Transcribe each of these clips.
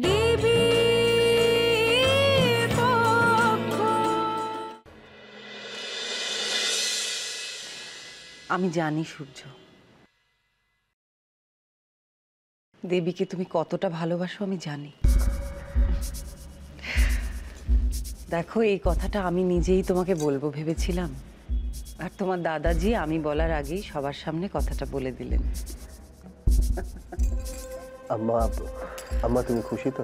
দেবী আমি জানি সূর্য, দেবীকে তুমি কতটা ভালোবাসো আমি জানি। দেখো, এই কথাটা আমি নিজেই তোমাকে বলবো ভেবেছিলাম, আর তোমার দাদাজি আমি বলার আগেই সবার সামনে কথাটা বলে দিলেন। আম্মা, আম্মা তুমি খুশি তো?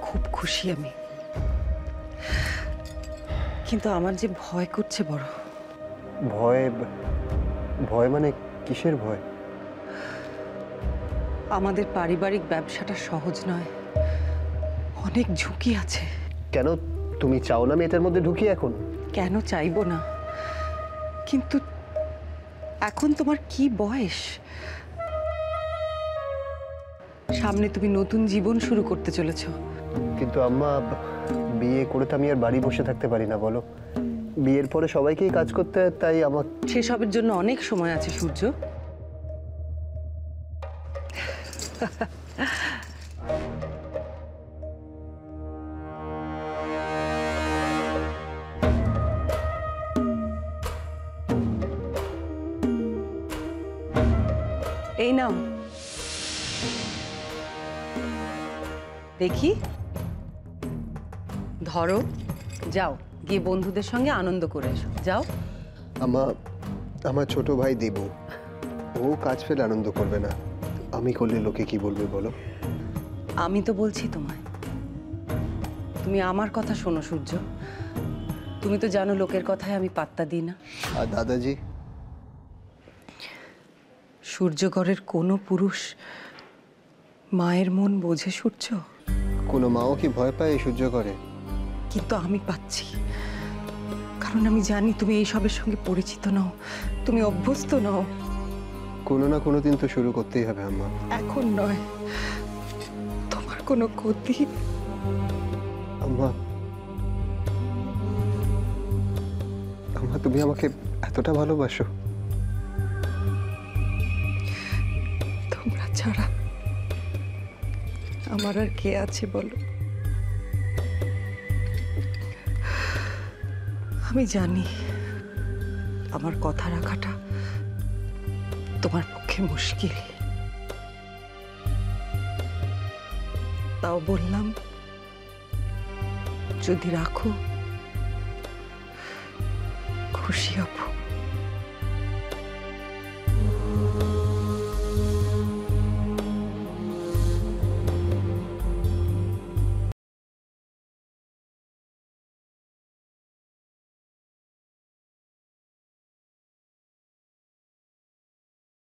খুব খুশি আমি, কিন্তু আমার যে ভয় করছে বড়। ভয়? ভয় মানে কিসের ভয়? আমাদের পারিবারিক ব্যবসাটা সহজ নয়, অনেক ঝুঁকি আছে। কেন তুমি চাও না আমি এটার মধ্যে ঢুকি এখন? কেন চাইবো না, কিন্তু এখন তোমার কি বয়স? সামনে তুমি নতুন জীবন শুরু করতে চলেছ। কিন্তু আম্মা, বিয়ে করে তো আমি আর বাড়ি বসে থাকতে পারি না বলো। বিয়ের পরে সবাইকেই কাজ করতে হয়, তাই আমার সেসবের জন্য অনেক সময় আছে সূর্য। এই নাও দেখি, ধরো, যাও গিয়ে বন্ধুদের সঙ্গে আনন্দ করে এসো, যাও। আমার ছোট ভাই দেবু, ও কাজ ফেলে আনন্দ করবে না, আমি করলে লোকে কি বলবে বলো? আমি তো বলছি তোমায়, তুমি আমার কথা শোনো সূর্য। তুমি তো জানো লোকের কথায় আমি পাত্তা দিই না। আর দাদাজি? সূর্যগড়ের কোনো পুরুষ মায়ের মন বোঝে সূর্য? কোনো মাও কি ভয় পায় এই সহ্য করে? কিন্তু আমি পাচ্ছি, কারণ আমি জানি তুমি এইসবের সঙ্গে পরিচিত নও, তুমি অভ্যস্ত নও। কোনো না কোনো দিন তো শুরু করতেই হবে আম্মা। এখন নয়, তোমার কোনো ক্ষতি। আম্মা, আম্মা তুমি আমাকে এতটা ভালোবাসো? তোমরা ছাড়া আমার আর কে আছে বলো? আমি জানি আমার কথা রাখাটা তোমার পক্ষে মুশকিল, তাও বললাম যদি রাখো খুশি হব।